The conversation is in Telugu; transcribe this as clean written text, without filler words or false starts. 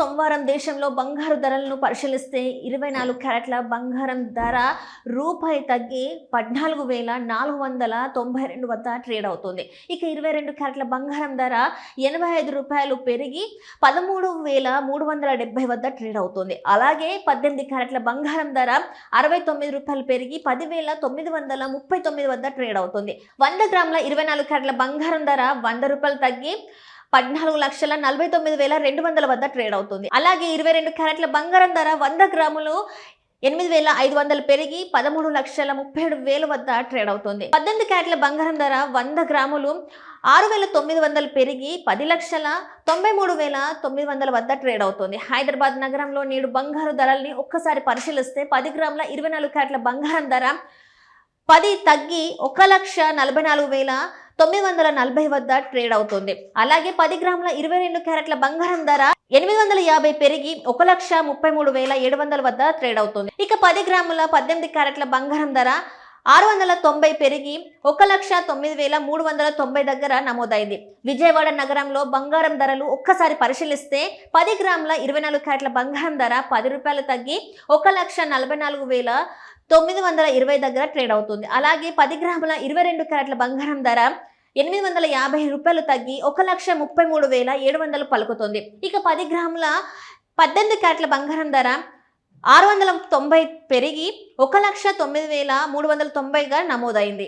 సోమవారం దేశంలో బంగారు ధరలను పరిశీలిస్తే 24 క్యారెట్ల బంగారం ధర రూపాయి తగ్గి 14,492 వద్ద ట్రేడ్ అవుతుంది. ఇక 22 క్యారెట్ల బంగారం ధర 85 రూపాయలు పెరిగి 13,370 వద్ద ట్రేడ్ అవుతుంది. అలాగే 18 క్యారెట్ల బంగారం ధర 69 రూపాయలు పెరిగి 10,939 వద్ద ట్రేడ్ అవుతుంది. 100 గ్రాముల 24 క్యారెట్ల బంగారం ధర 100 రూపాయలు తగ్గి 14,49,200 వద్ద ట్రేడ్ అవుతుంది. అలాగే 22 క్యారెట్ల బంగారం ధర 100 గ్రాములు 8,500 పెరిగి 13,37,000 వద్ద ట్రేడ్ అవుతుంది. 18 క్యారెట్ల బంగారం ధర 100 గ్రాములు 6,900 పెరిగి 10,93,900 వద్ద ట్రేడ్ అవుతుంది. హైదరాబాద్ నగరంలో నేడు బంగారు ధరల్ని ఒక్కసారి పరిశీలిస్తే 10 గ్రాముల 24 క్యారెట్ల బంగారం ధర 10 తగ్గి 1,44,940 వద్ద ట్రేడ్ అవుతుంది. అలాగే 10 గ్రాముల 22 క్యారెట్ల బంగారం ధర 850 పెరిగి 1,33,700 వద్ద ట్రేడ్ అవుతుంది. ఇక 10 గ్రాముల 18 క్యారెట్ల బంగారం ధర 690 పెరిగి 1,09,390 దగ్గర నమోదైంది. విజయవాడ నగరంలో బంగారం ధరలు ఒక్కసారి పరిశీలిస్తే 10 గ్రాముల 24 క్యారెట్ల బంగారం ధర 10 రూపాయలు తగ్గి 1,44,920 దగ్గర ట్రేడ్ అవుతుంది. అలాగే 10 గ్రాముల 22 క్యారెట్ల బంగారం ధర 850 రూపాయలు తగ్గి 1,33,700 పలుకుతుంది. ఇక 10 గ్రాముల 18 క్యారెట్ల బంగారం ధర 690 పెరిగి 1,09,390గా నమోదైంది.